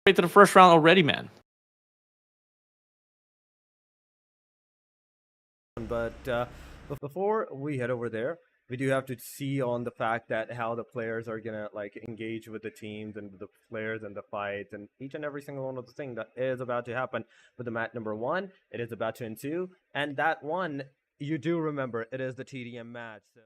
Straight to the first round already, man. But before we head over there, we do have to see on the fact that how the players are gonna like engage with the teams and the players and the fights and each and every single one of the things that is about to happen with the match number 1. It is about to ensue, and that one you do remember it is the TDM match. So.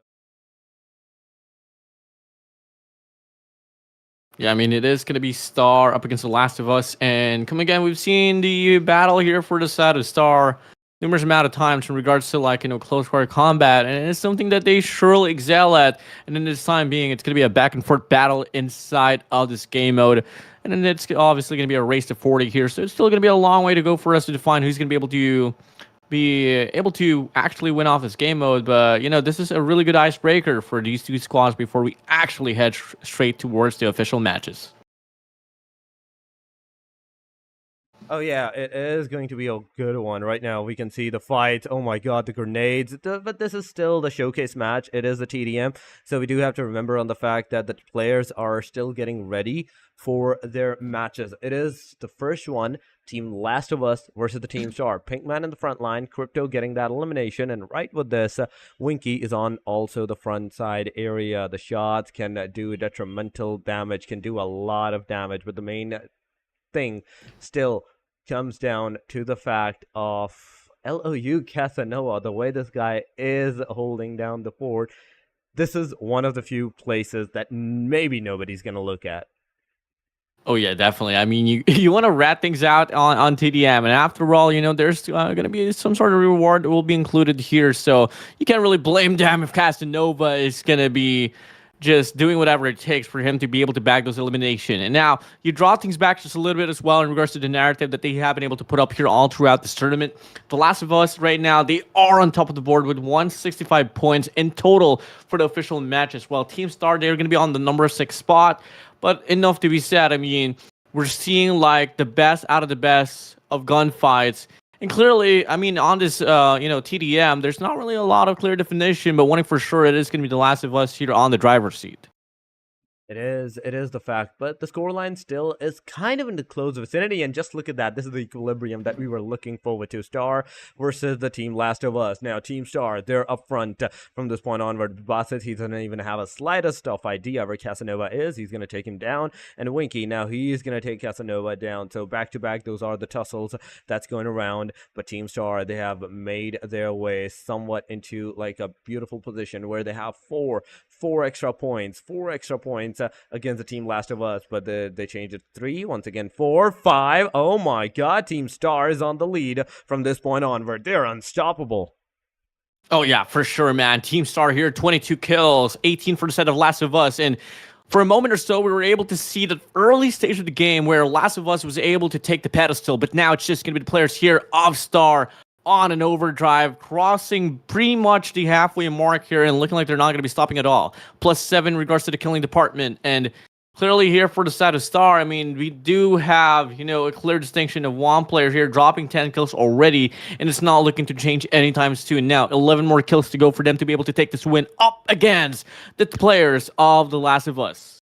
Yeah, I mean, it is going to be Star up against The Last of Us. And come again, we've seen the battle here for the side of Star numerous amount of times in regards to, like, close quarter combat. And it's something that they surely excel at. And in this time being, it's going to be a back and forth battle inside of this game mode. And then it's obviously going to be a race to 40 here. So it's still going to be a long way to go for us to define who's going to be able to actually win off this game mode. But this is a really good icebreaker for these two squads before we actually head straight towards the official matches. Oh yeah, it is going to be a good one. Right now we can see the fight. Oh my god, the grenades. But this is still the showcase match. It is the TDM. So we do have to remember on the fact that the players are still getting ready for their matches. It is the first one, Team Last of Us versus the Team Star. Pinkman in the front line, Crypto getting that elimination, and right with this, Winky is on also the front side area. The shots can do detrimental damage, can do a lot of damage, but the main thing still comes down to the fact of LOU Casanova, the way this guy is holding down the fort. This is one of the few places that maybe nobody's going to look at. Oh, yeah, definitely. I mean, you want to rat things out on TDM. And after all, there's going to be some sort of reward that will be included here. So you can't really blame them if Casanova is going to be just doing whatever it takes for him to be able to bag those elimination. And now you draw things back just a little bit as well in regards to the narrative that they have been able to put up here all throughout this tournament. The Last of Us right now, they are on top of the board with 165 points in total for the official matches. While Team Star, they're going to be on the number 6 spot. But enough to be said, I mean, we're seeing like the best out of the best of gunfights. And clearly, I mean, on this, TDM, there's not really a lot of clear definition, but one thing for sure, it is going to be The Last of Us here on the driver's seat. It is the fact, but the scoreline still is kind of in the close vicinity, and just look at that. This is the equilibrium that we were looking forward to. Star versus the Team Last of Us. Now, Team Star, they're up front from this point onward. Bassett, he doesn't even have a slightest of idea where Casanova is. He's going to take him down, and Winky, now he's going to take Casanova down. So back-to-back, those are the tussles that's going around, but Team Star, they have made their way somewhat into like a beautiful position where they have four extra points against the Team Last of Us, but they changed it 3, once again 4, 5. Oh my god, Team Star is on the lead from this point onward. They're unstoppable. Oh yeah, for sure, man. Team Star here, 22 kills, 18 for the set of Last of Us, and for a moment or so, we were able to see the early stage of the game where Last of Us was able to take the pedestal, but now it's just going to be the players here of Star on an overdrive, crossing pretty much the halfway mark here and looking like they're not going to be stopping at all. +7 in regards to the killing department. And clearly here for the side of Star, I mean, we do have, a clear distinction of one player here dropping 10 kills already, and it's not looking to change anytime soon. Now, 11 more kills to go for them to be able to take this win up against the players of The Last of Us.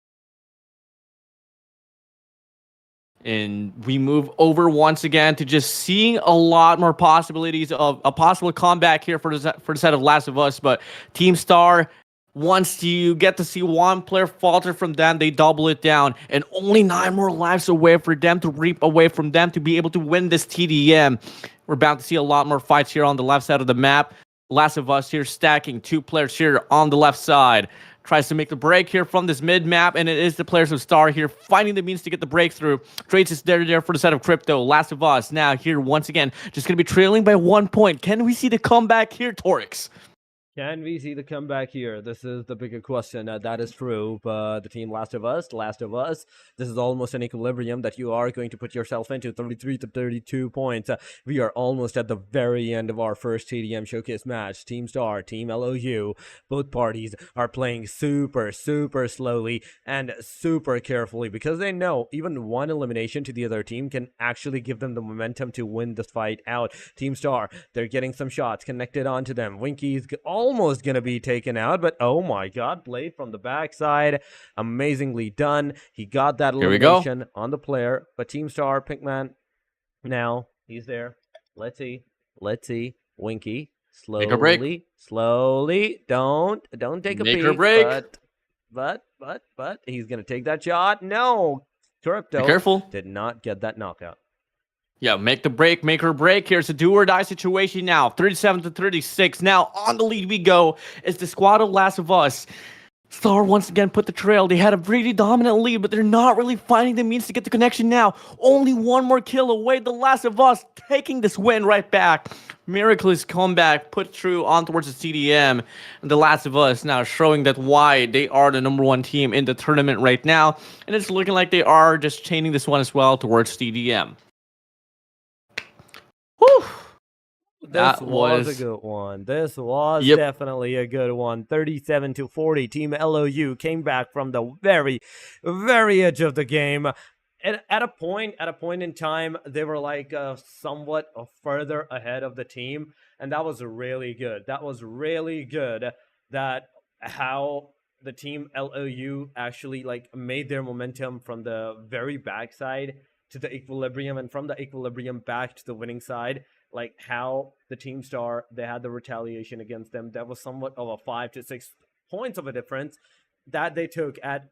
And we move over once again to just seeing a lot more possibilities of a possible comeback here for the set of Last of Us. But Team Star, once you get to see one player falter from them, they double it down. And only 9 more lives away for them to reap away from them to be able to win this TDM. We're about to see a lot more fights here on the left side of the map. Last of Us here stacking 2 players here on the left side. Tries to make the break here from this mid-map, and it is the players of Star here finding the means to get the breakthrough. Trades is there for the set of Crypto. Last of Us now here once again, just going to be trailing by 1 point. Can we see the comeback here, Torix? Can we see the comeback here? This is the bigger question. That is true, but the Team Last of Us, this is almost an equilibrium that you are going to put yourself into, 33 to 32 points. We are almost at the very end of our first TDM showcase match. Team Star, Team LOU, both parties are playing super slowly and super carefully because they know even one elimination to the other team can actually give them the momentum to win this fight out. Team Star, they're getting some shots connected onto them. Winky's all almost going to be taken out, but oh my god, Blade from the backside, amazingly done. He got that Here we go. elimination on the player, but Team Star, Pinkman, now he's there. Let's see. Winky, Make or break. slowly. Don't take a Make or peek, break. but he's going to take that shot. No, Be Crypto careful. did not get that knockout. Yeah, make the break, make or break. Here's a do or die situation now. 37 to 36. Now on the lead we go. It's the squad of Last of Us. Star once again put the trail. They had a pretty dominant lead, but they're not really finding the means to get the connection now. Only one more kill away. The Last of Us taking this win right back. Miraculous comeback put through on towards the CDM. And the Last of Us now showing that why they are the #1 team in the tournament right now. And it's looking like they are just chaining this one as well towards CDM. Whew. This was a good one. This was definitely a good one. 37 to 40. Team LOU came back from the very, very edge of the game. And at a point in time, they were like somewhat further ahead of the team, and that was really good. That was really good. That how the team LOU actually like made their momentum from the very backside to the equilibrium, and from the equilibrium back to the winning side. Like how the Team Star, they had the retaliation against them. That was somewhat of a 5 to 6 points of a difference that they took at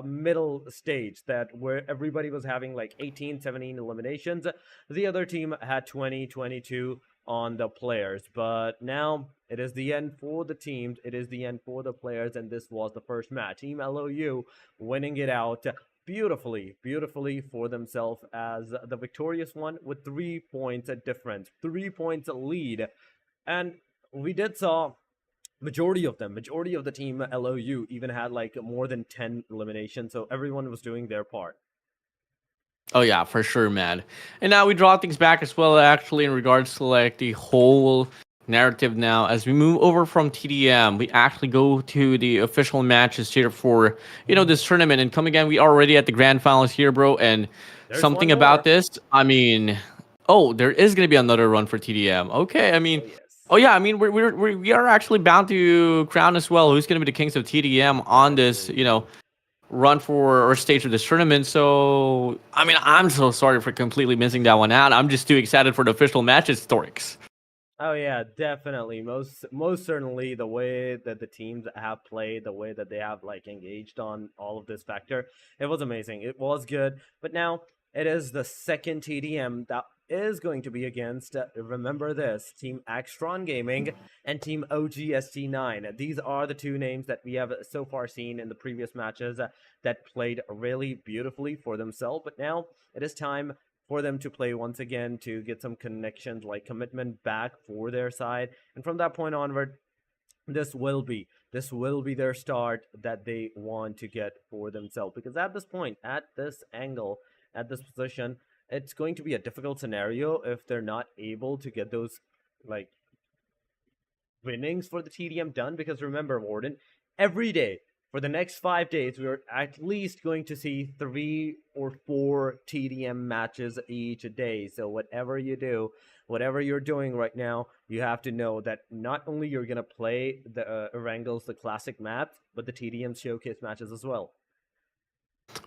middle stage, that where everybody was having like 18, 17 eliminations. The other team had 20, 22 on the players. But now it is the end for the teams. It is the end for the players. And this was the first match. Team LOU winning it out beautifully for themselves as the victorious one with 3 points at difference, 3 points lead. And we did saw majority of the team LOU even had like more than 10 eliminations, so everyone was doing their part. Oh yeah, for sure, man. And now we draw things back as well, actually, in regards to like the whole narrative now. As we move over from TDM, we actually go to the official matches here for, this tournament. And come again, we are already at the grand finals here, bro. And There's something about this, I mean, oh, there is going to be another run for TDM. Okay, I mean, oh yeah, I mean, we are actually bound to crown as well who's going to be the kings of TDM on this, run for or stage of this tournament. So I mean, I'm so sorry for completely missing that one out. I'm just too excited for the official matches, Storix. Oh yeah, definitely. Most certainly, the way that the teams have played, the way that they have like engaged on all of this factor, it was amazing. It was good. But now it is the second TDM that is going to be against, remember this, Team Actron Gaming and Team OGST9. These are the two names that we have so far seen in the previous matches that played really beautifully for themselves. But now it is time for them to play once again, to get some connections, like commitment back for their side. And from that point onward, this will be their start that they want to get for themselves. Because at this point, at this angle, at this position, it's going to be a difficult scenario if they're not able to get those like winnings for the TDM done. Because remember, Warden, every day for the next 5 days, we're at least going to see 3 or 4 TDM matches each day. So whatever you do, whatever you're doing right now, you have to know that not only you're going to play the Erangels, the classic maps, but the TDM showcase matches as well.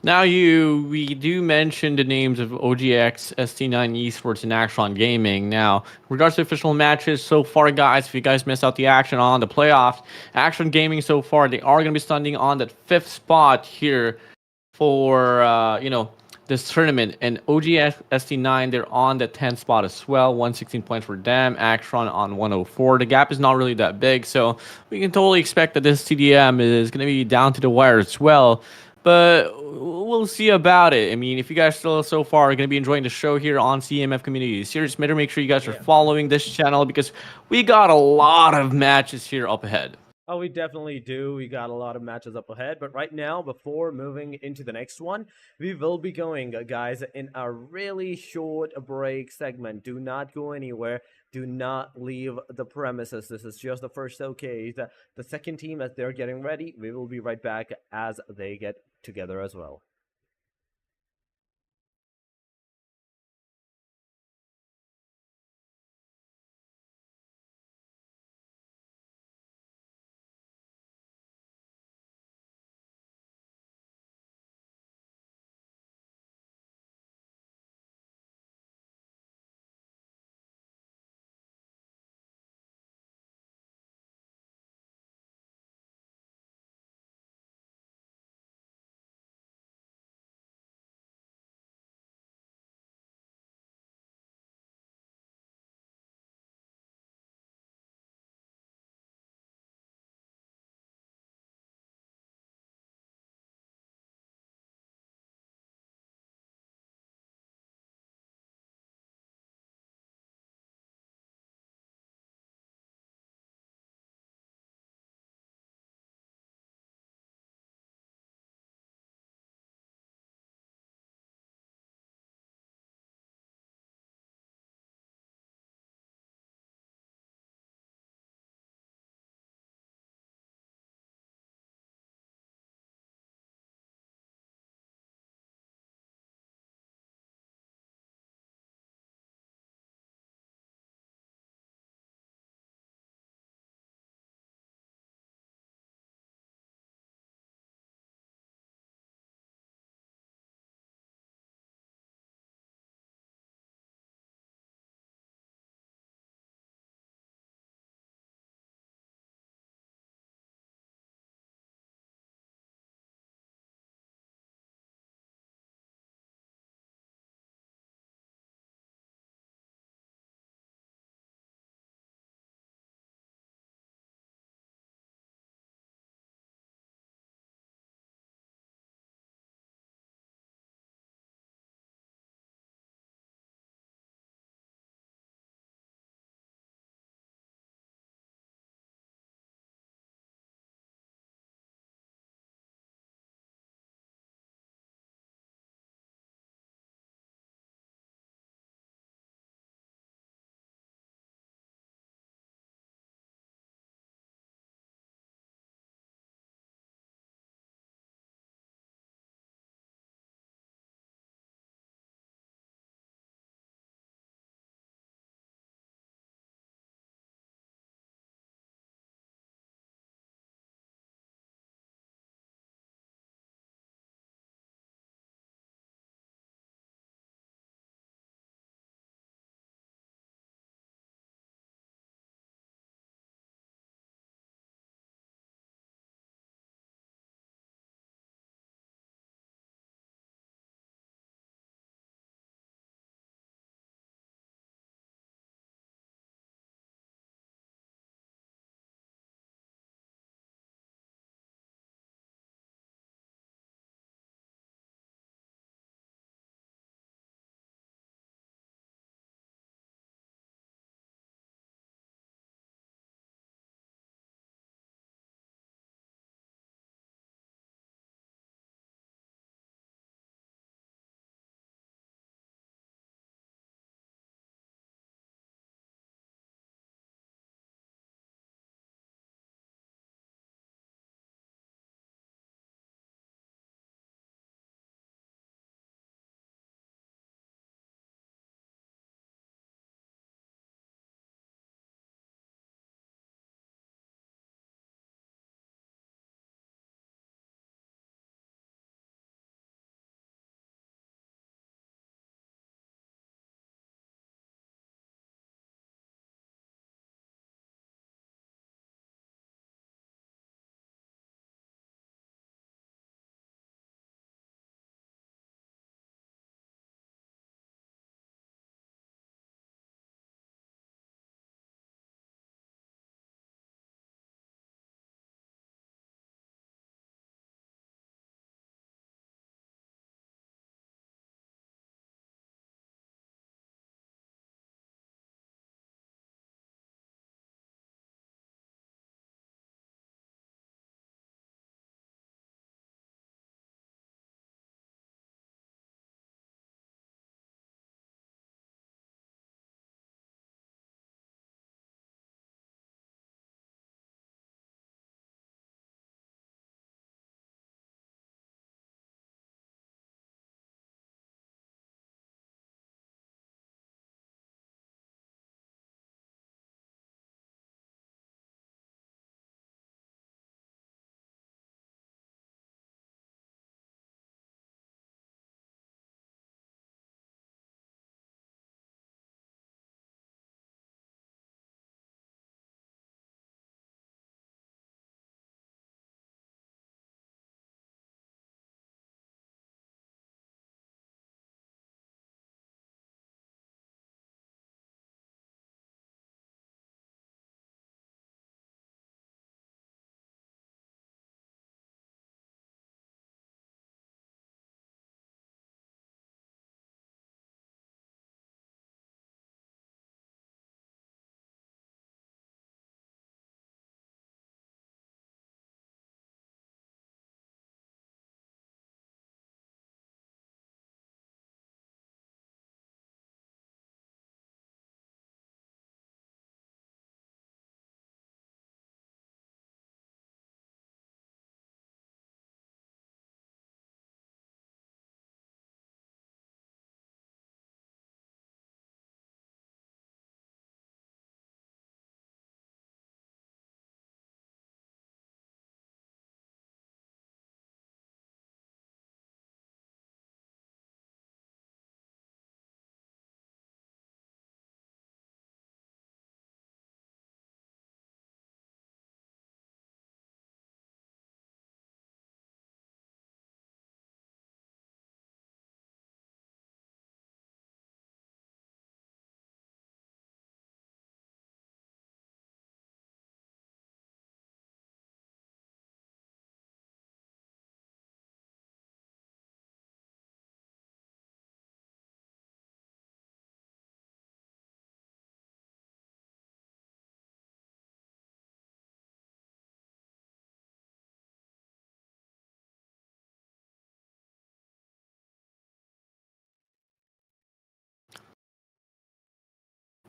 Now we do mention the names of OGX, ST9 Esports, and Actron Gaming. Now, regards to official matches so far, guys, if you guys missed out the action on the playoffs, Actron Gaming so far, they are going to be standing on that 5th spot here for, this tournament. And OGX, ST9, they're on the 10th spot as well, 116 points for them, Actron on 104. The gap is not really that big, so we can totally expect that this TDM is going to be down to the wire as well. But we'll see about it. I mean, if you guys still so far are going to be enjoying the show here on CMF Community Series, better make sure you guys are following this channel, because we got a lot of matches here up ahead. Oh, we definitely do. We got a lot of matches up ahead. But right now, before moving into the next one, we will be going, guys, in a really short break segment. Do not go anywhere. Do not leave the premises. This is just the first showcase. The second team, as they're getting ready, we will be right back as they get together as well.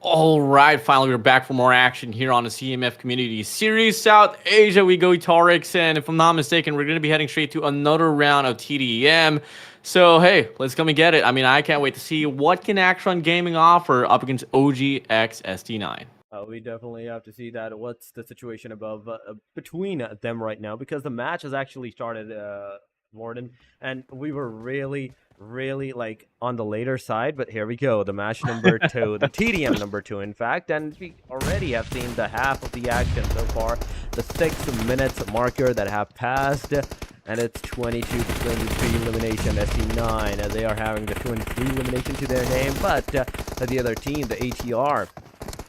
All right, finally we're back for more action here on the CMF Community Series. South Asia, we go Tarix, and if I'm not mistaken, we're going to be heading straight to another round of TDM. So, hey, let's come and get it. I mean, I can't wait to see what can Actron Gaming offer up against OGX ST9. We definitely have to see that. What's the situation above between them right now? Because the match has actually started, Warden, and we were really like on the later side. But here we go, the match number 2, the TDM number 2, in fact, and we already have seen the half of the action so far. The 6 minutes marker that have passed. And it's 22 to 23 elimination. ST9, they are having the 23 elimination to their name, but the other team, the ATR,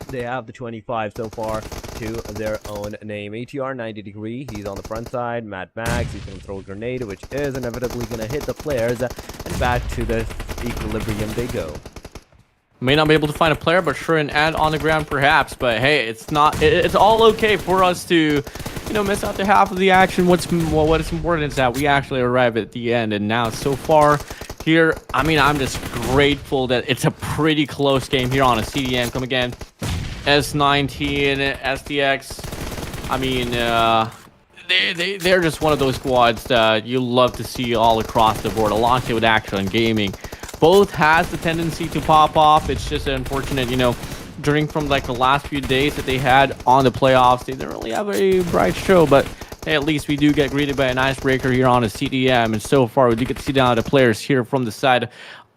they have the 25 so far to their own name. ATR 90 degree, he's on the front side. Mad Max, he's going to throw a grenade, which is inevitably going to hit the players, and back to the equilibrium they go. May not be able to find a player, but sure, an ad on the ground perhaps. But hey, it's all okay for us to, miss out the half of the action. What is important is that we actually arrive at the end, and now so far here, I mean, I'm just grateful that it's a pretty close game here on a CDM. Come again, S19, STX. I mean, they're just one of those squads that you love to see all across the board, alongside with Actron Gaming. Both has the tendency to pop off. It's just unfortunate, during from like the last few days that they had on the playoffs, they didn't really have a bright show, but hey, at least we do get greeted by an icebreaker here on a CDM, and so far we do get to see down the players here from the side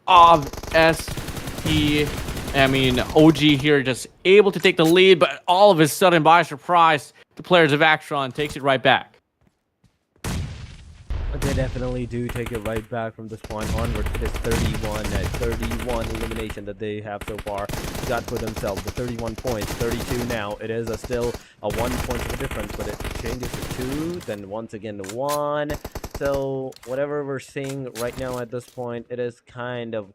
of ST. I mean, OG here just able to take the lead, but all of a sudden, by surprise, the players of Actron takes it right back. They definitely do take it right back from this point onward. It is 31 elimination that they have so far got for themselves. The 31 points, 32 now. It is still a 1 point of a difference, but it changes to 2, then once again to 1. So whatever we're seeing right now at this point, it is kind of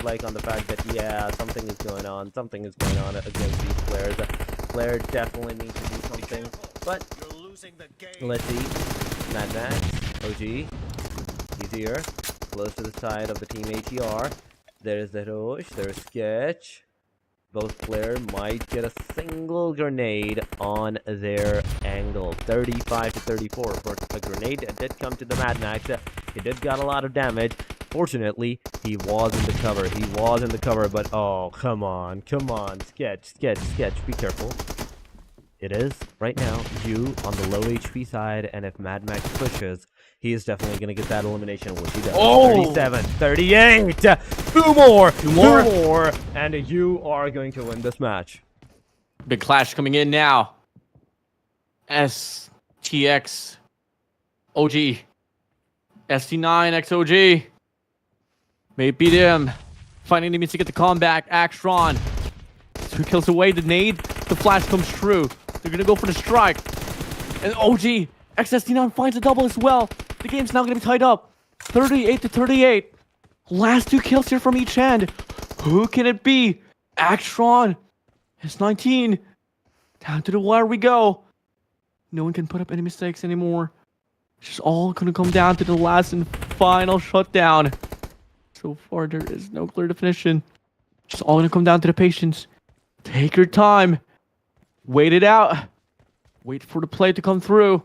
like on the fact that, yeah, something is going on against these players. Player definitely needs to do something, but let's see. Mad Max, OG, he's here, close to the side of the team ATR. There's the Roche, there's Sketch. Both players might get a single grenade on their angle. 35 to 34. But a grenade did come to the Mad Max. He did got a lot of damage. Fortunately, he was in the cover. But oh, come on. Sketch, be careful. It is, right now, you on the low HP side, and if Mad Max pushes, he is definitely going to get that elimination, which he does. Oh! 37, 38, two more, and you are going to win this match. Big clash coming in now. STX, OG, ST9, XOG. May beat him. Finding enemies to get the comeback. Actron, 2 kills away, the nade, the flash comes true. They're going to go for the strike. And OG, XST9 finds a double as well. The game's now going to be tied up. 38 to 38. Last 2 kills here from each end. Who can it be? Actron. S19. Down to the wire we go. No one can put up any mistakes anymore. It's just all going to come down to the last and final shutdown. So far, there is no clear definition. Just all going to come down to the patience. Take your time. Wait it out. Wait for the play to come through.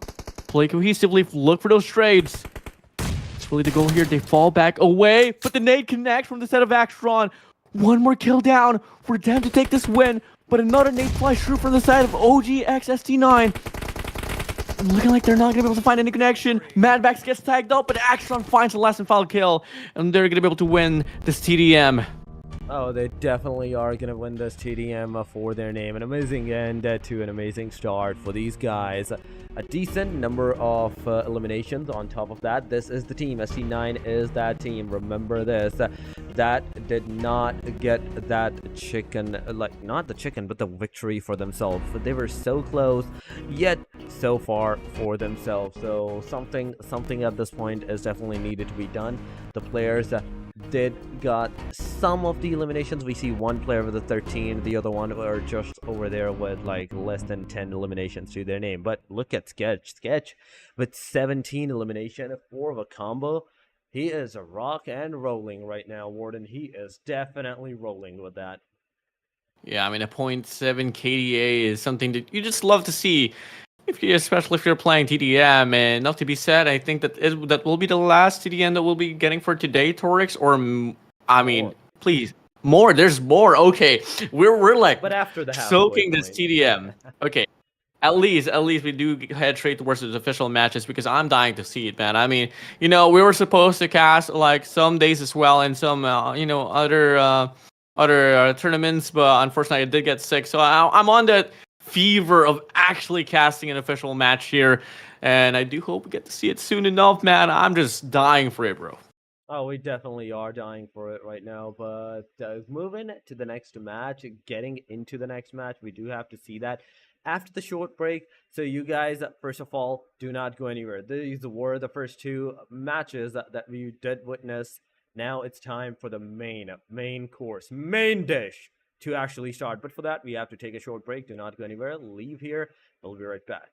Play cohesively. Look for those trades. It's really the goal here. They fall back away, but the nade connects from the set of Actron. 1 more kill down for them to take this win, but another nade flies through from the side of OGXST9. Looking like they're not going to be able to find any connection. Mad Max gets tagged up, but Actron finds the last and final kill, and they're going to be able to win this TDM. Oh, they definitely are going to win this TDM for their name. An amazing end to an amazing start for these guys. A decent number of eliminations on top of that. This is the team. ST9 is that team. Remember this. That did not get that chicken, like, not the chicken, but the victory for themselves. But they were so close, yet so far for themselves. So something at this point is definitely needed to be done. The players did got some of the eliminations. We see one player with a 13, the other one are just over there with like less than 10 eliminations to their name. But look at Sketch with 17 elimination, 4 of a combo. He is a rock and rolling right now, Warden. He is definitely rolling with that. Yeah, I mean, a point 0.7 KDA is something that you just love to see, especially if you're playing TDM. And not to be said, I think that will be the last TDM that we'll be getting for today, Torix. Or, I mean, More. please, more. There's more. Okay, we're like But after the halfway soaking this point. TDM. Okay, at least we do head straight towards the official matches because I'm dying to see it, man. I mean, we were supposed to cast like some days as well and some, other tournaments, but unfortunately I did get sick. So I'm on that fever of actually casting an official match here, and I do hope we get to see it soon enough, man. I'm just dying for it, bro. Oh, we definitely are dying for it right now, but moving to the next match, getting into the next match, we do have to see that after the short break. So you guys, first of all, do not go anywhere. These were the first two matches that we did witness. Now it's time for the main course, main dish to actually start. But for that, we have to take a short break. Do not go anywhere. Leave here. We'll be right back.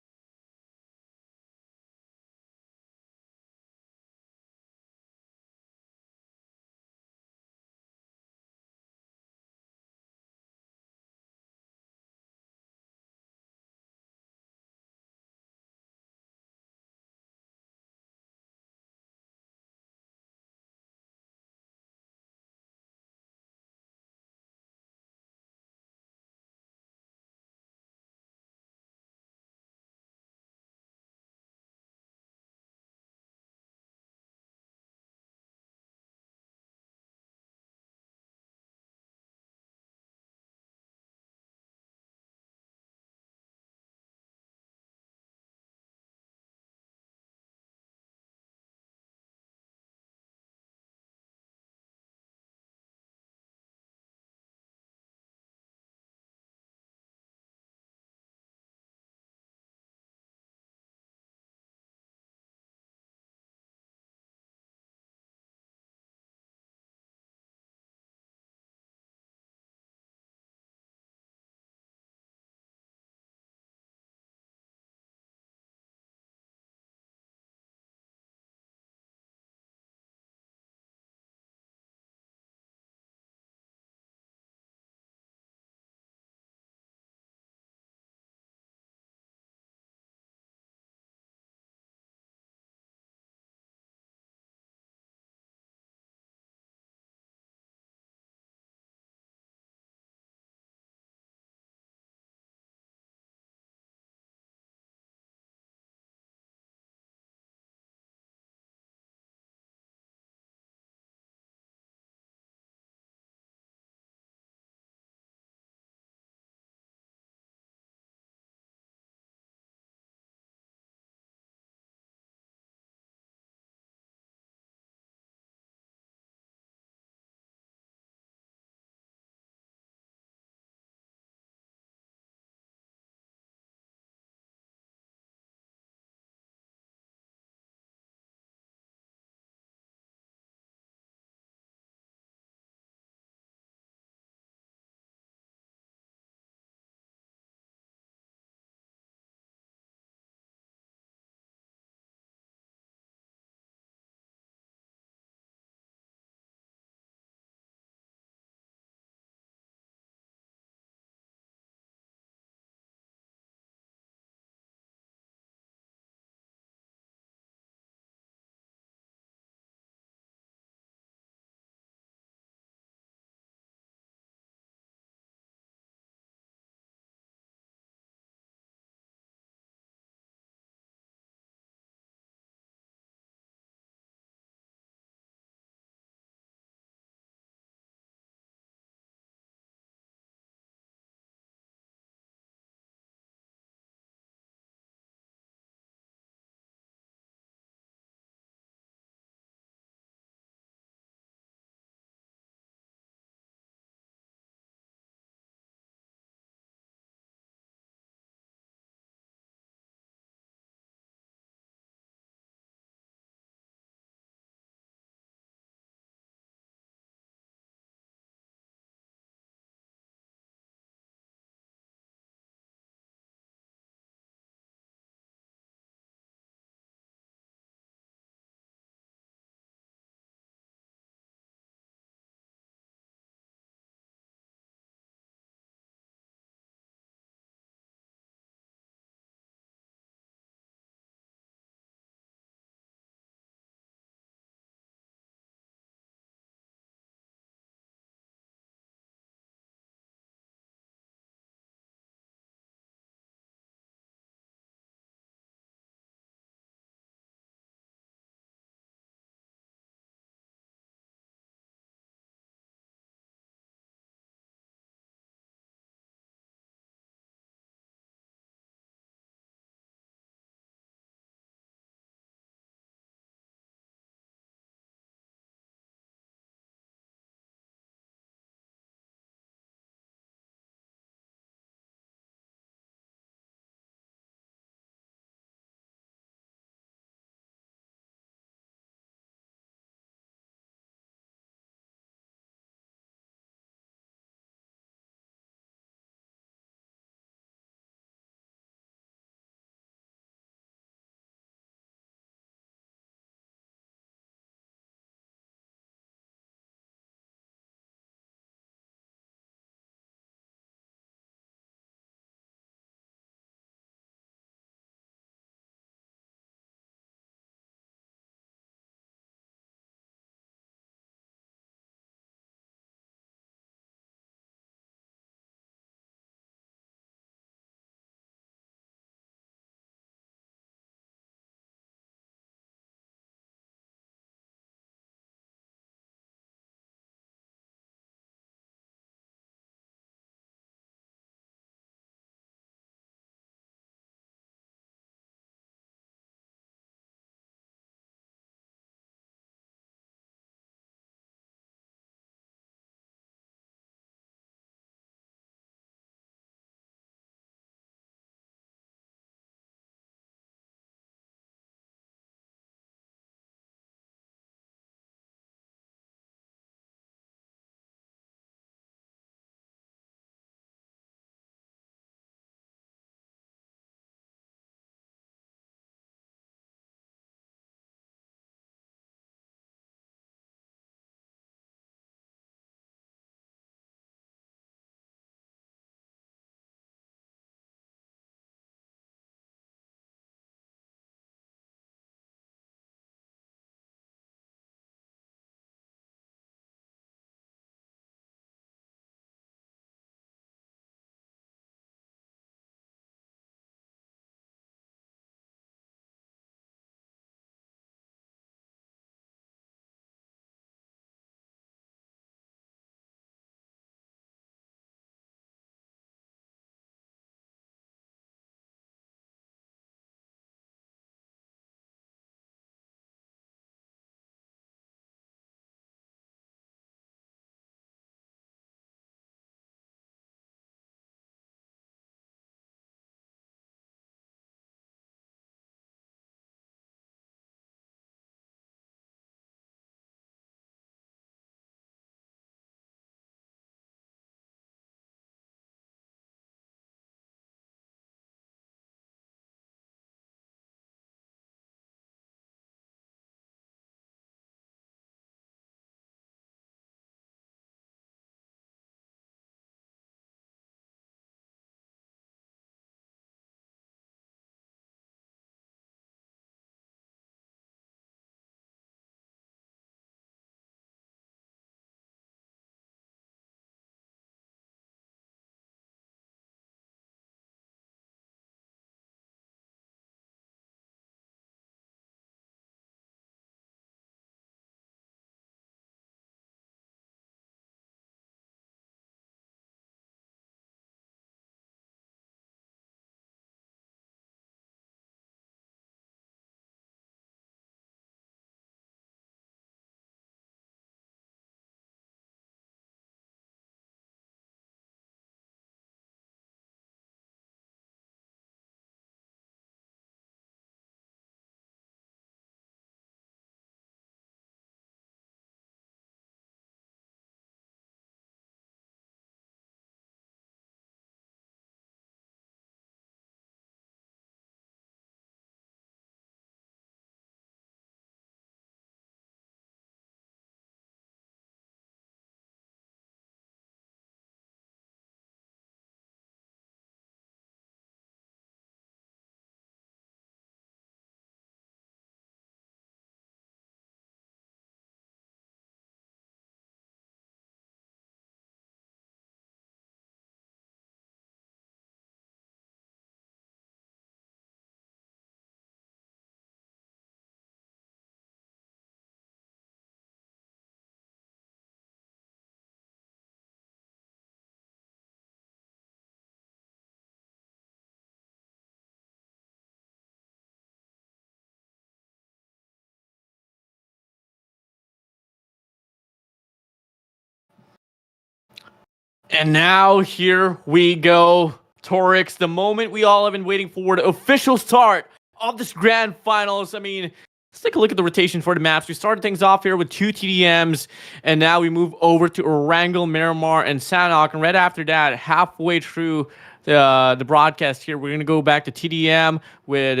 And now here we go, Torix, the moment we all have been waiting for, the official start of this grand finals. I mean, let's take a look at the rotation for the maps. We started things off here with 2 TDMs, and now we move over to Erangel, Miramar, and Sanhok. And right after that, halfway through the broadcast here, we're going to go back to TDM with,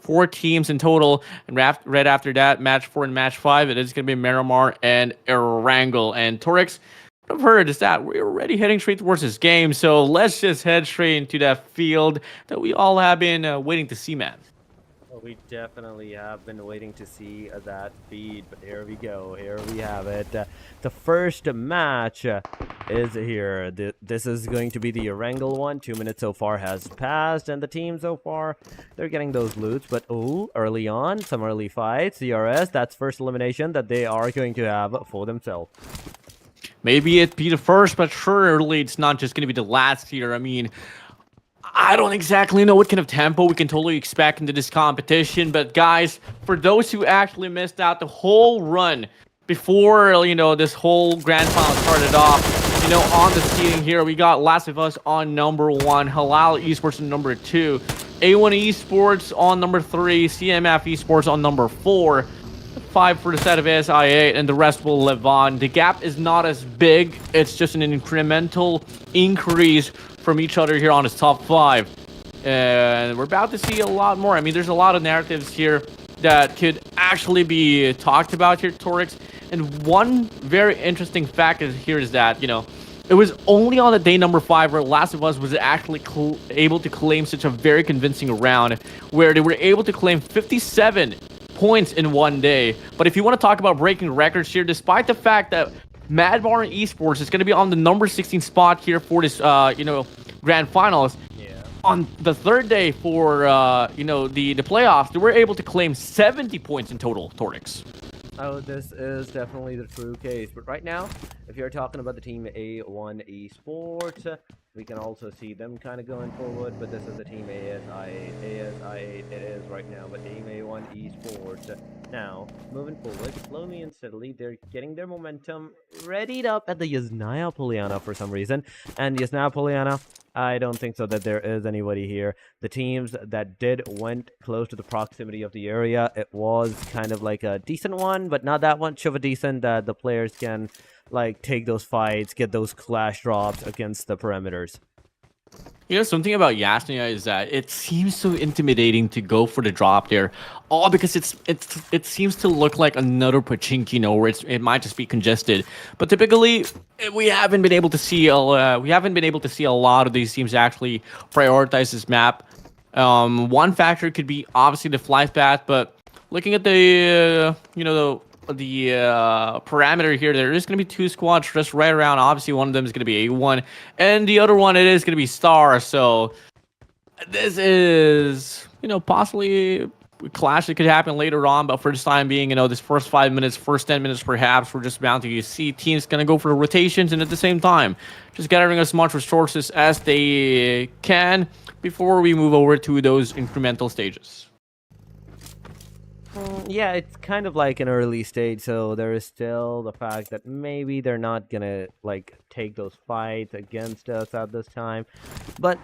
four teams in total. And right after that, match 4 and match 5, it is going to be Miramar and Erangel. And Torix, what I've heard is that we're already heading straight towards this game, so let's just head straight into that field that we all have been waiting to see, man. Well, we definitely have been waiting to see that feed, but here we go. Here we have it. The first match is here. This is going to be the Erangel one. 2 minutes so far has passed, and the team so far, they're getting those loots, but early on, some early fights. CRS, that's first elimination that they are going to have for themselves. Maybe it be the first, but surely it's not just going to be the last here. I mean, I don't exactly know what kind of tempo we can totally expect into this competition, but guys, for those who actually missed out the whole run before, this whole grand final started off, on the seating here, we got Last of Us on number 1, Halal Esports on number 2, A1 Esports on number 3, CMF Esports on number 4, 5 for the set of SI8, and the rest will live on. The gap is not as big. It's just an incremental increase from each other here on his top 5. And we're about to see a lot more. I mean, there's a lot of narratives here that could actually be talked about here, Torix. And one very interesting fact here is that, it was only on the day number 5 where Last of Us was actually able to claim such a very convincing round, where they were able to claim 57 points in one day. But if you want to talk about breaking records here, despite the fact that Madbar Esports is going to be on the number 16 spot here for this, grand finals, on the third day for, the playoffs, they were able to claim 70 points in total, Torix. Oh, this is definitely the true case. But right now, if you're talking about the team A1 Esports, we can also see them kind of going forward. But this is the team ASI8. ASI8 it is right now. But team A1 Esports now moving forward slowly and steadily. They're getting their momentum readied up at the Yasnaya Poliana for some reason. And Yasnaya Poliana, I don't think so that there is anybody here. The teams that went close to the proximity of the area, it was kind of like a decent one, but not that much of a decent that the players can take those fights, get those clash drops against the perimeters. Something about Yasnaya is that it seems so intimidating to go for the drop there, all because it seems to look like another Pachinki, where it might just be congested. But typically, we haven't been able to see a lot of these teams actually prioritize this map. One factor could be obviously the flight path, but looking at the parameter here, there is going to be 2 squads just right around. Obviously, one of them is going to be A1, and the other one, it is going to be Star. So this is, possibly a clash that could happen later on. But for this time being, this first 5 minutes, first 10 minutes, perhaps, we're just bound to see teams going to go for the rotations, and at the same time, just gathering as much resources as they can before we move over to those incremental stages. Yeah, it's kind of like an early stage, so there is still the fact that maybe they're not gonna take those fights against us at this time. But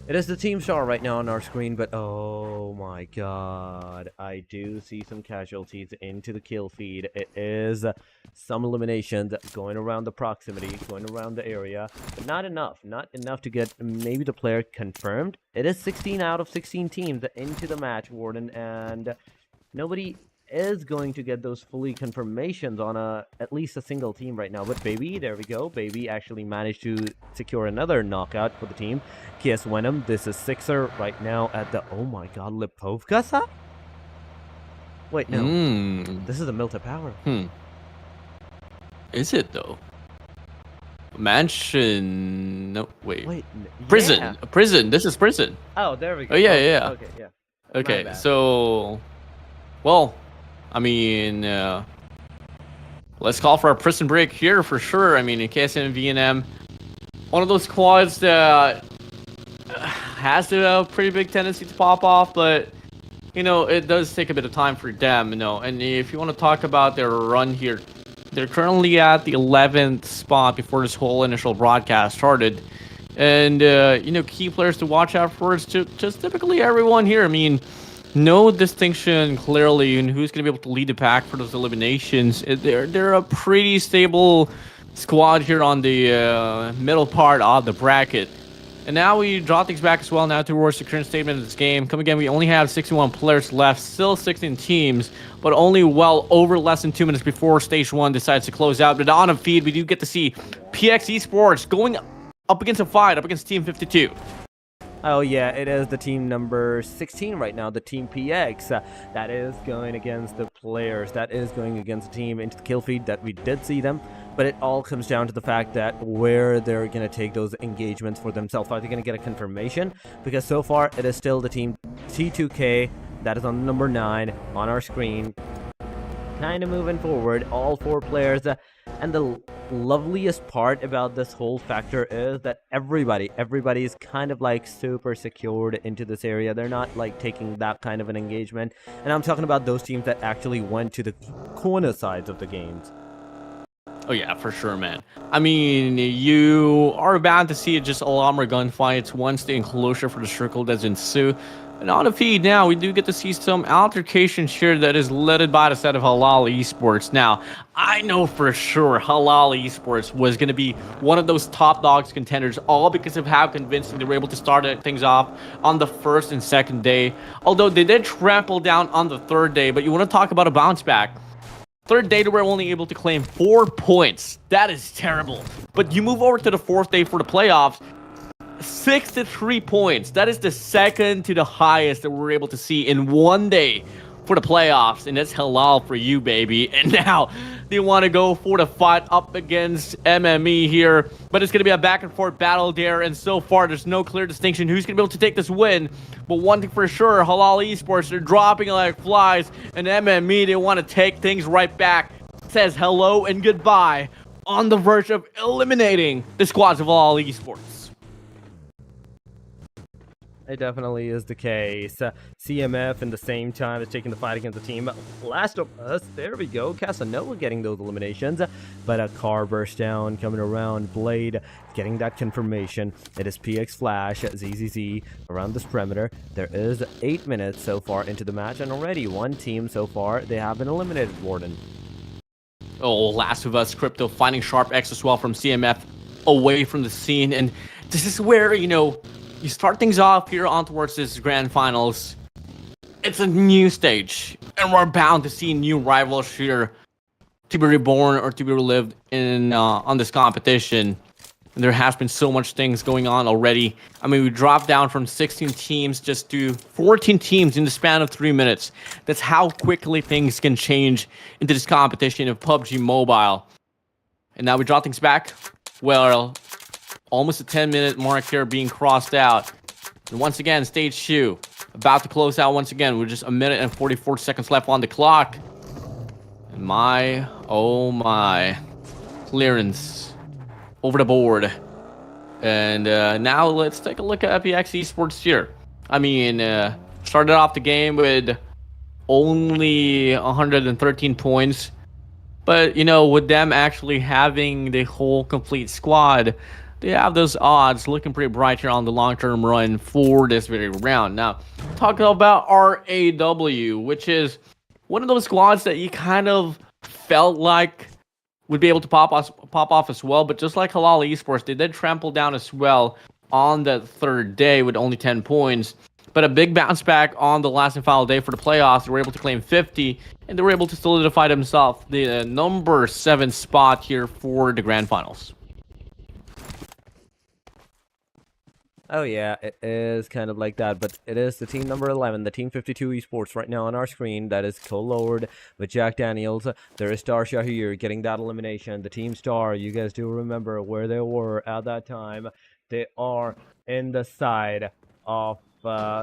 it is the team star right now on our screen, but oh my god, I do see some casualties into the kill feed. It is some eliminations going around the proximity, going around the area, but not enough to get maybe the player confirmed. It is 16 out of 16 teams into the match, Warden, and nobody is going to get those fully confirmations on at least a single team right now. But Baby, there we go. Baby actually managed to secure another knockout for the team. KS Venom, this is Sixer right now at the, oh my god, Lipovkasa? Wait, no. This is the Milta Power. Is it though? Mansion. No, wait. Prison. Yeah. Prison. This is prison. Oh, there we go. Oh yeah. Okay, yeah. Okay, so, well, I mean, let's call for a prison break here for sure. I mean, in KSM VNM, one of those squads that has a pretty big tendency to pop off, but it does take a bit of time for them, and if you want to talk about their run here, They're currently at the 11th spot before this whole initial broadcast started. And, key players to watch out for is just typically everyone here. I mean, no distinction clearly in who's going to be able to lead the pack for those eliminations. They're a pretty stable squad here on the middle part of the bracket. And now we draw things back as well now towards the current statement of this game. Come again, we only have 61 players left, still 16 teams, but only well over less than 2 minutes before Stage 1 decides to close out. But on a feed, we do get to see PX Esports going up against a fight, up against Team 52. Oh yeah, it is the team number 16 right now, the Team PX. That is going against the players. That is going against the team into the kill feed that we did see them. But it all comes down to the fact that where they're going to take those engagements for themselves. Are they going to get a confirmation? Because so far, it is still the team T2K. That is on number 9 on our screen. Kind of moving forward, all 4 players. And the loveliest part about this whole factor is that everybody is kind of like super secured into this area. They're not like taking that kind of an engagement. And I'm talking about those teams that actually went to the corner sides of the games. Oh yeah, for sure, man. I mean, you are bound to see just a lot more gunfights once the enclosure for the circle does ensue. And on the feed now, we do get to see some altercation here that is led by the set of Halal Esports. Now, I know for sure Halal Esports was going to be one of those top dogs contenders, all because of how convincing they were able to start things off on the first and second day. Although they did trample down on the third day, but you want to talk about a bounce back. Third day, they were only able to claim 4 points. That is terrible. But you move over to the fourth day for the playoffs, 63 points. That is the second to the highest that we're able to see in one day for the playoffs, and that's halal for you, baby. And now they want to go for the fight up against MME here, but it's going to be a back and forth battle there, and so far there's no clear distinction who's going to be able to take this win. But one thing for sure, Halal Esports, they're dropping like flies, and MME, they want to take things right back. Says hello and goodbye on the verge of eliminating the squads of Halal Esports. It definitely is the case. CMF in the same time is taking the fight against the team Last of Us. There we go. Casanova getting those eliminations. But a car burst down coming around. Blade getting that confirmation. It is PX Flash, ZZZ around this perimeter. There is 8 minutes so far into the match, and already one team so far, they have been eliminated, Warden. Oh, Last of Us Crypto finding Sharp X as well from CMF away from the scene. And this is where, you start things off here on towards this grand finals. It's a new stage, and we're bound to see new rivals here to be reborn or to be relived in on this competition. And there has been so much things going on already. I mean, we dropped down from 16 teams just to 14 teams in the span of 3 minutes. That's how quickly things can change into this competition of PUBG Mobile. And now we draw things back. Well, almost a 10-minute mark here being crossed out. And once again, stage 2 about to close out once again with just 1 minute and 44 seconds left on the clock. And oh my, clearance over the board. And now let's take a look at PX Esports here. I mean, started off the game with only 113 points. But, with them actually having the whole complete squad, they have those odds looking pretty bright here on the long-term run for this very round. Now, talking about RAW, which is one of those squads that you kind of felt like would be able to pop off as well. But just like Halal Esports, they did trample down as well on the third day with only 10 points. But a big bounce back on the last and final day for the playoffs. They were able to claim 50, and they were able to solidify themselves the number 7 spot here for the grand finals. Oh yeah, it is kind of like that, but it is the team number 11, the Team 52 Esports right now on our screen. That is co-lowered with Jack Daniels. There is Star Shahir getting that elimination. The Team Star, you guys do remember where they were at that time. They are in the side of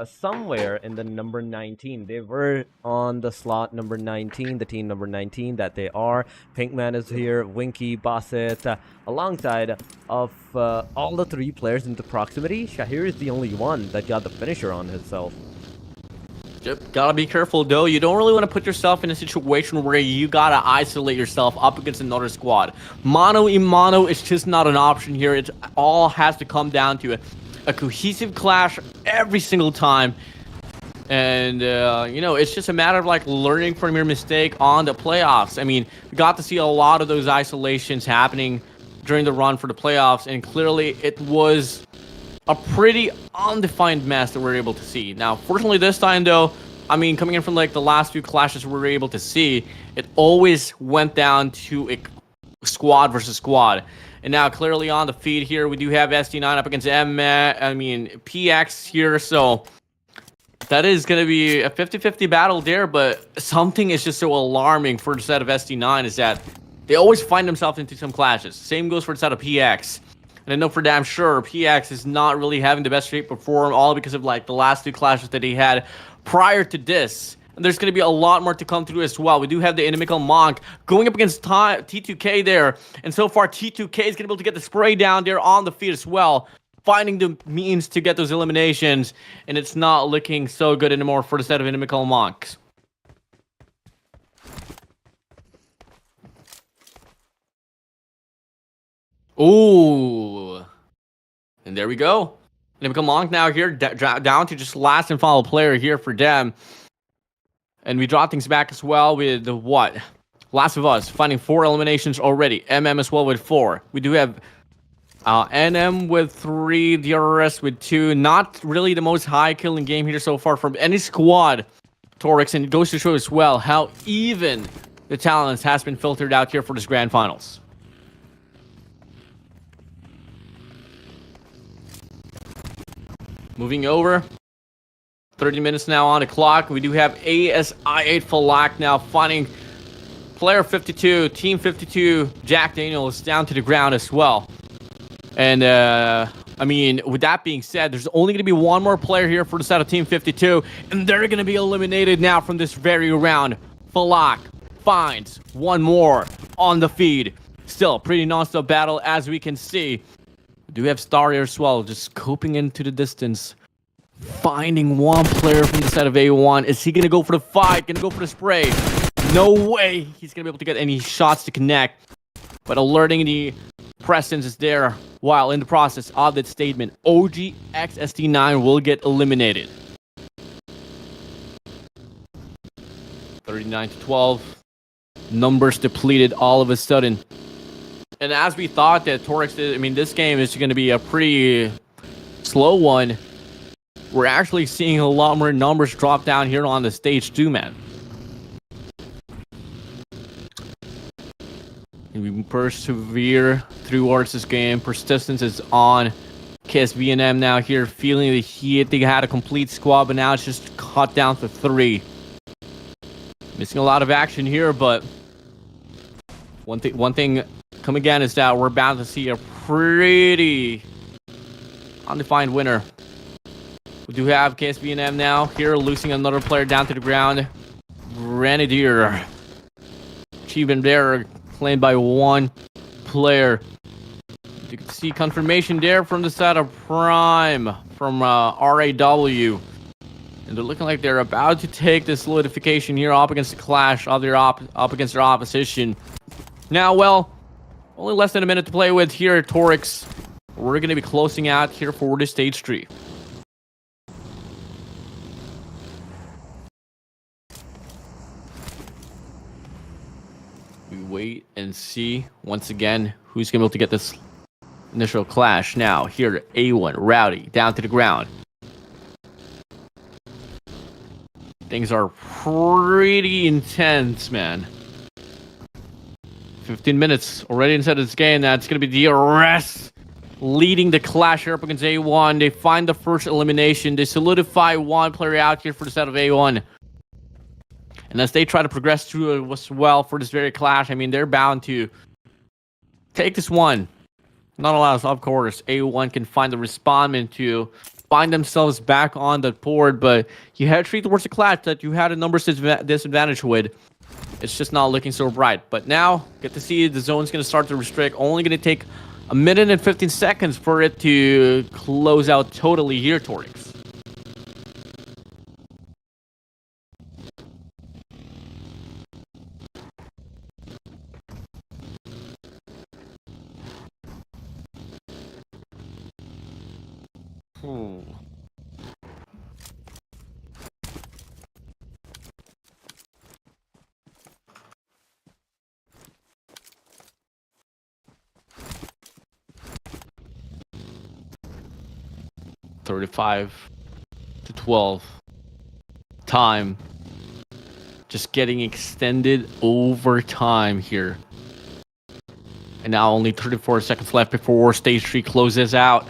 somewhere in the number 19. They were on the slot number 19, the team number 19 that they are. Pinkman is here, Winky, Bassett, alongside of all the 3 players in the proximity. Shahir is the only one that got the finisher on himself. Yep, gotta be careful though. You don't really want to put yourself in a situation where you gotta isolate yourself up against another squad. Mono in mono is just not an option here. It all has to come down to a cohesive clash every single time. And, you know, it's just a matter of, like, learning from your mistake on the playoffs. I mean, we got to see a lot of those isolations happening during the run for the playoffs, and clearly it was a pretty undefined mess that we're able to see. Now, fortunately this time, though, I mean, coming in from, like, the last few clashes we were able to see, it always went down to a squad versus squad. And now, clearly on the feed here, we do have SD9 up against PX here, so that is going to be a 50-50 battle there, but something is just so alarming for the set of SD9 is that they always find themselves into some clashes. Same goes for the set of PX. And I know for damn sure PX is not really having the best shape perform, all because of like the last two clashes that he had prior to this. And there's going to be a lot more to come through as well. We do have the Inimical Monk going up against T2K there. And so far, T2K is going to be able to get the spray down there on the feed as well, finding the means to get those eliminations. And it's not looking so good anymore for the set of Inimical Monks. Ooh. And there we go. Inimical Monk now here, down to just last and final player here for them. And we draw things back as well with the what? Last of Us, finding 4 eliminations already. MM as well with 4. We do have NM with 3, DRS with 2. Not really the most high killing game here so far from any squad, Torix. And it goes to show as well how even the talents has been filtered out here for this grand finals. Moving over. 30 minutes now on the clock. We do have ASI8 Falak now finding player 52, team 52, Jack Daniels down to the ground as well. And, I mean, with that being said, there's only going to be one more player here for the set of team 52, and they're going to be eliminated now from this very round. Falak finds one more on the feed. Still, pretty non-stop battle as we can see. We do have Star here as well, just scoping into the distance. Finding one player from the set of A1. Is he going to go for the fight? Going to go for the spray? No way he's going to be able to get any shots to connect. But alerting the presence is there while in the process of that statement. OGXST9 will get eliminated. 39-12. Numbers depleted all of a sudden. And as we thought that Torix did, I mean, this game is going to be a pretty slow one. We're actually seeing a lot more numbers drop down here on the stage too, man. And we persevere towards this game. Persistence is on. KSVNM now here feeling the heat. They had a complete squad, but now it's just cut down to 3. Missing a lot of action here, but one thing come again is that we're bound to see a pretty undefined winner. We do have KSVNM now here losing another player down to the ground. Grenadier. Achievement there claimed by one player. You can see confirmation there from the side of Prime from RAW. And they're looking like they're about to take this solidification here up against the clash of their up against their opposition. Now, well, only less than a minute to play with here at Torix. We're going to be closing out here for the stage 3. We wait and see once again who's going to be able to get this initial clash. Now, here, A1, Rowdy, down to the ground. Things are pretty intense, man. 15 minutes already inside of this game. That's going to be DRS leading the clash here up against A1. They find the first elimination. They solidify one player out here for the set of A1. And as they try to progress through as well for this very clash, I mean, they're bound to take this one. Not allowed, of course. A1 can find the respondent to find themselves back on the board, but you had to treat towards the clash that you had a numbers disadvantage with. It's just not looking so bright. But now, get to see the zone's going to start to restrict. Only going to take a minute and 15 seconds for it to close out totally here, Torix. Ooh. $35-12. Time just getting extended over time here. And now only 34 seconds left before stage 3 closes out.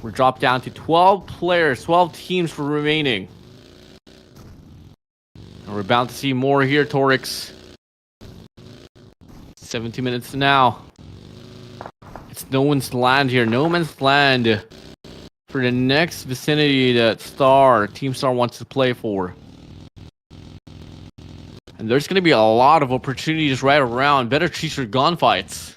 We're dropped down to 12 players, 12 teams for remaining. And we're bound to see more here, Torix. 17 minutes now. It's no one's land here. No man's land for the next vicinity that Team Star wants to play for. And there's going to be a lot of opportunities right around. Better choose your gunfights.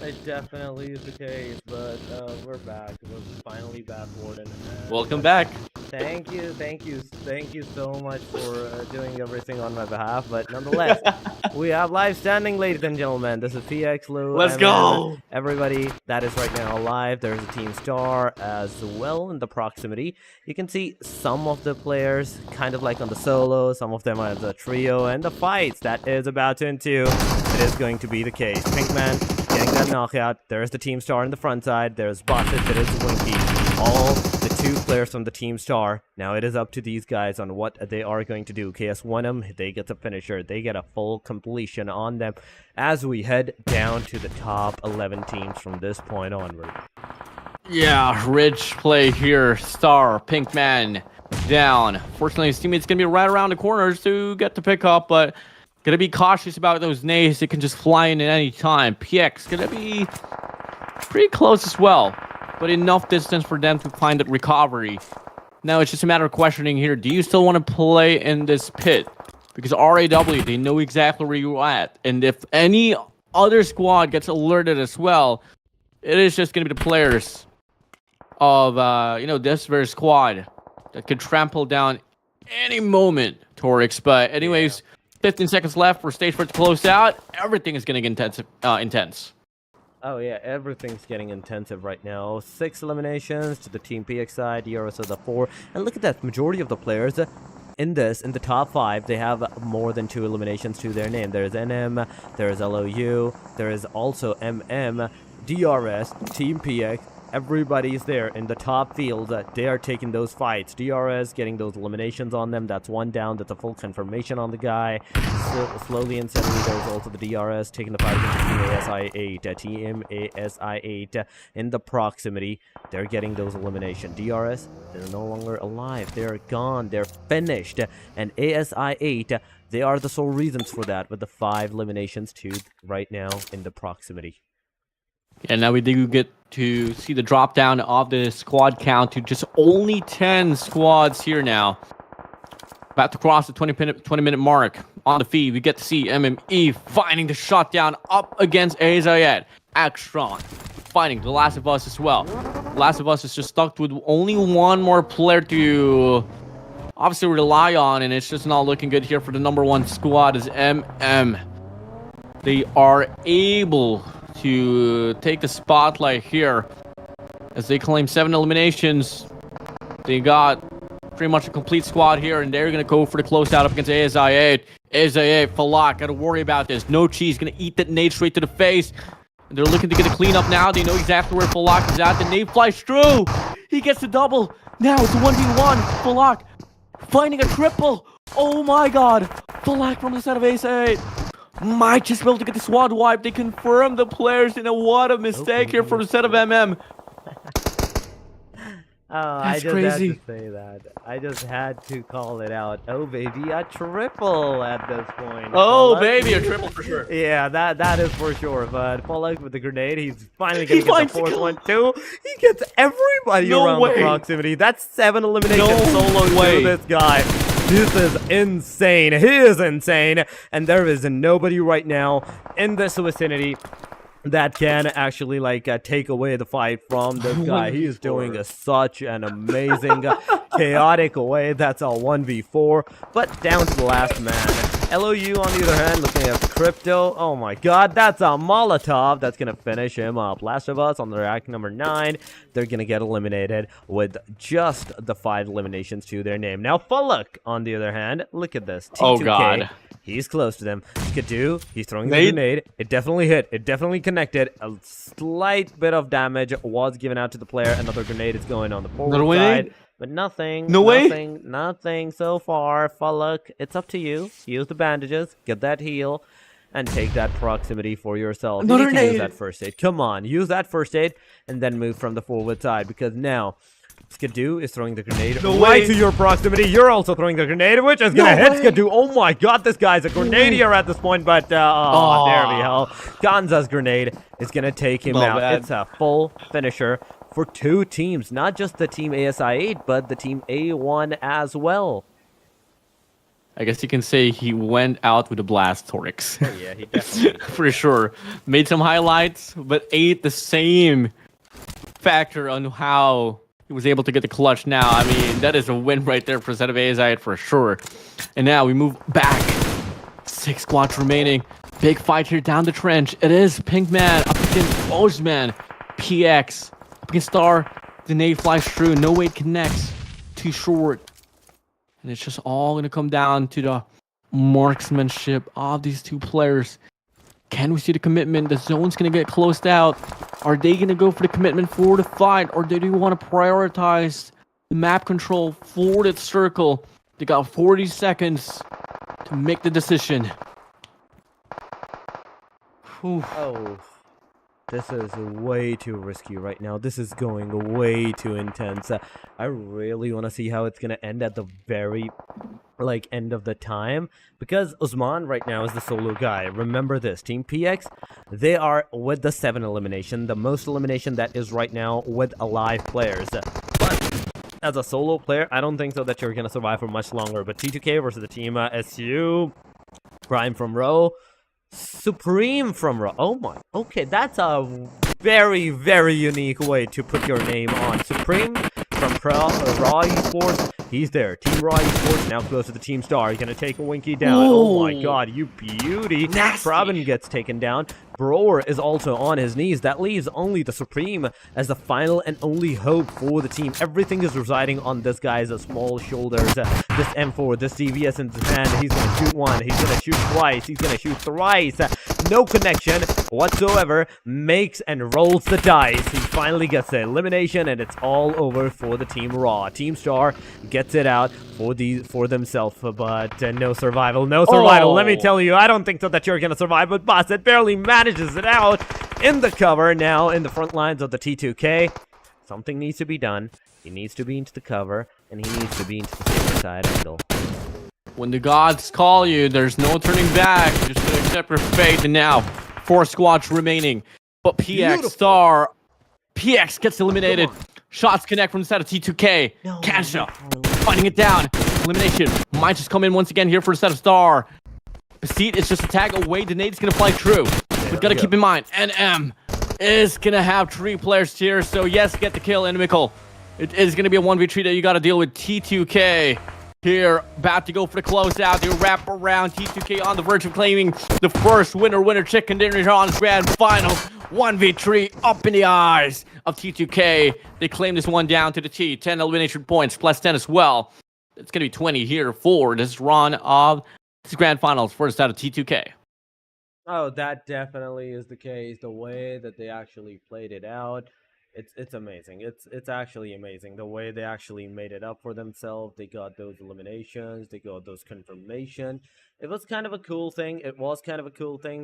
It definitely is the case, but we're back. We're finally back, Warden. Welcome back. Thank you so much for doing everything on my behalf. But nonetheless, we have live standing, ladies and gentlemen. This is PX Lou. Let's go! Everybody that is right now live. There's a Team Star as well in the proximity. You can see some of the players kind of like on the solo, some of them are the trio, and the fights that is about to ensue. It is going to be the case. Pinkman getting that knockout. There's the Team Star on the front side. There's Bosset. There is Winky. All the 2 players from the Team Star. Now it is up to these guys on what they are going to do. KS won them. They get the finisher. They get a full completion on them as we head down to the top 11 teams from this point onward. Yeah, rich play here. Star, Pinkman, down. Fortunately, his teammate's going to be right around the corners to get the pick up, but gonna be cautious about those nades. It can just fly in at any time. PX gonna be pretty close as well, but enough distance for them to find that recovery. Now it's just a matter of questioning here. Do you still want to play in this pit? Because RAW, they know exactly where you're at. And if any other squad gets alerted as well, it is just gonna be the players of this very squad that could trample down any moment, Torix. But anyways, 15 seconds left for stage 4 to close out. Everything is getting intense. Oh yeah, everything's getting intensive right now. 6 eliminations to the Team PX side, DRS of the 4. And look at that, majority of the players in the top 5, they have more than 2 eliminations to their name. There's NM, there's LOU, there is also MM, DRS, Team PX. Everybody's there in the top field. They are taking those fights. DRS getting those eliminations on them. That's 1 down. That's a full confirmation on the guy. Slowly and steadily, there's also the DRS taking the fight against Team ASI-8. Team ASI-8 in the proximity. They're getting those eliminations. DRS, they're no longer alive. They're gone. They're finished. And ASI-8, they are the sole reasons for that with the 5 eliminations to right now in the proximity. And now we do get to see the drop down of the squad count to just only 10 squads here now. About to cross the 20-minute mark on the feed. We get to see MME finding the shot down up against Azayet. Actron fighting The Last of Us as well. The Last of Us is just stuck with only 1 more player to obviously rely on, and it's just not looking good here for the number 1 squad as MM. They are able to take the spotlight here as they claim 7 eliminations. They got pretty much a complete squad here, and they're gonna go for the closeout up against ASI-8. ASI-8, Falak, gotta worry about this. No cheese, gonna eat that nade straight to the face. And they're looking to get a cleanup now. They know exactly where Falak is at. The nade flies through. He gets the double. Now it's a 1v1. Falak finding a triple. Oh my god. Falak from the side of ASI-8. Might just be able to get the squad wipe. They confirm the players. You know, what a mistake here from the set of MM. Oh, I just crazy. Had to say that. I just had to call it out. Oh, baby, a triple at this point. Oh, baby, a triple for sure. Yeah, that is for sure. But Pollock with the grenade, he's finally going to get the 4th one, too. He gets everybody around the proximity. That's 7 eliminations solo to this guy. This is insane. He is insane. And there is nobody right now in this vicinity that can actually like take away the fight from this guy. He is doing such an amazing chaotic way. That's a 1v4, but down to the last man. LOU on the other hand, looking at Crypto. Oh my god, that's a Molotov that's gonna finish him up. Last of Us on their act number 9, they're gonna get eliminated with just the 5 eliminations to their name. Now Falak on the other hand, look at this. T2K, oh god, he's close to them. Skidoo, he's throwing the grenade. It definitely hit. It definitely connected. A slight bit of damage was given out to the player. Another grenade is going on the forward side. But nothing. Nothing so far. Falak, it's up to you. Use the bandages. Get that heal. And take that proximity for yourself. You need to use that first aid. Come on. Use that first aid. And then move from the forward side. Because now Skidoo is throwing the grenade right to your proximity. You're also throwing the grenade, which is going to hit Skidoo. Oh my god, this guy's a grenadier at this point. But, there we go. Ganza's grenade is going to take him out. It's a full finisher for 2 teams. Not just the team ASI8, but the team A1 as well. I guess you can say he went out with a blast, Torix. Oh, yeah, he definitely for sure. Made some highlights, but ate the same factor on how he was able to get the clutch now. I mean, that is a win right there for set of ASI for sure. And now we move back. 6 squads remaining. Big fight here down the trench. It is Pinkman up against Ozman. PX up against Star. The nade flies through. No way it connects. Too short. And it's just all going to come down to the marksmanship of these 2 players. Can we see the commitment? The zone's going to get closed out. Are they going to go for the commitment for the fight? Or do they want to prioritize the map control for the circle? They got 40 seconds to make the decision. Whew. Oh, this is way too risky right now. This is going way too intense. I really want to see how it's going to end at the very end of the time, because Usman right now is the solo guy. Remember this, Team PX, they are with the 7 elimination, the most elimination that is right now with alive players. But as a solo player, I don't think so that you're going to survive for much longer. But T2K versus the team SU, Prime from Row, Supreme from Raw. Oh my. Okay, that's a very, very unique way to put your name on. Supreme from Raw Esports. He's there. Team Raw Esports now close to the Team Star. He's gonna take a Winky down. Oh my god, you beauty. Pravin gets taken down. Broer is also on his knees. That leaves only the Supreme as the final and only hope for the team. Everything is residing on this guy's small shoulders. This M4, this DVS in his hand. He's going to shoot 1. He's going to shoot twice. He's going to shoot thrice. No connection whatsoever. Makes and rolls the dice. He finally gets the elimination, and it's all over for the Team Raw. Team Star gets it out for themselves, but no survival. No survival. Let me tell you, I don't think so that you're going to survive, but Boss, it barely manages it out in the cover. Now in the front lines of the T2K, something needs to be done. He needs to be into the cover, and he needs to be into the safer side angle. When the gods call you, there's no turning back. You're just gonna accept your fate. And now 4 squads remaining, but PX PX gets eliminated. Shots connect from the side of T2K. Kansha fighting it down. Elimination might just come in once again here for the set of Star. Beseet is just a tag away. The nade's gonna fly through. But gotta keep in mind, NM is gonna have 3 players here. So yes, get the kill, Inimical. It is gonna be a 1v3 that you gotta deal with. T2K here, about to go for the closeout. They wrap around. T2K on the verge of claiming the first winner chicken dinner on the grand final. 1v3 up in the eyes of T2K. They claim this one down to the T. 10 elimination points, plus 10 as well. It's gonna be 20 here for this run of this grand finals for the side of T2K. Oh, that definitely is the case. The way that they actually played it out, it's amazing. It's actually amazing the way they actually made it up for themselves. They got those eliminations, they got those confirmation. It was kind of a cool thing.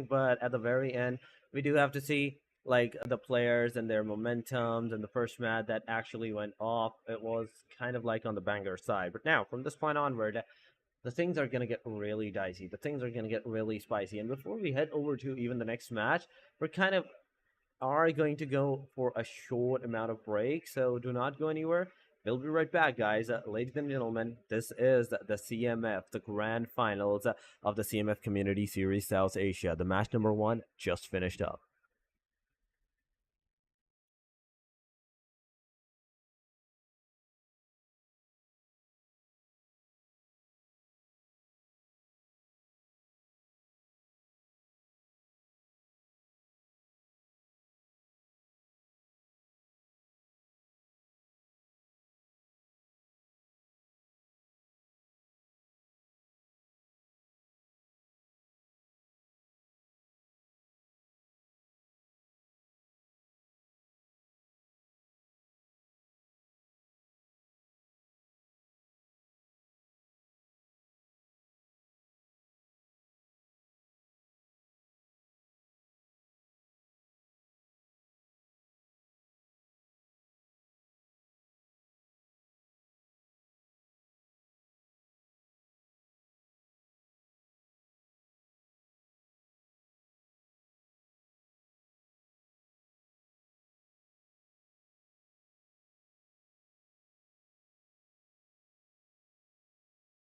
But at the very end, we do have to see like the players and their momentums and the first match that actually went off. It was kind of like on the banger side. But now from this point onward, the things are going to get really dicey. The things are going to get really spicy. And before we head over to even the next match, we're kind of going to go for a short amount of break. So do not go anywhere. We'll be right back, guys. Ladies and gentlemen, this is the CMF, the grand finals of the CMF Community Series South Asia. The match number 1 just finished up.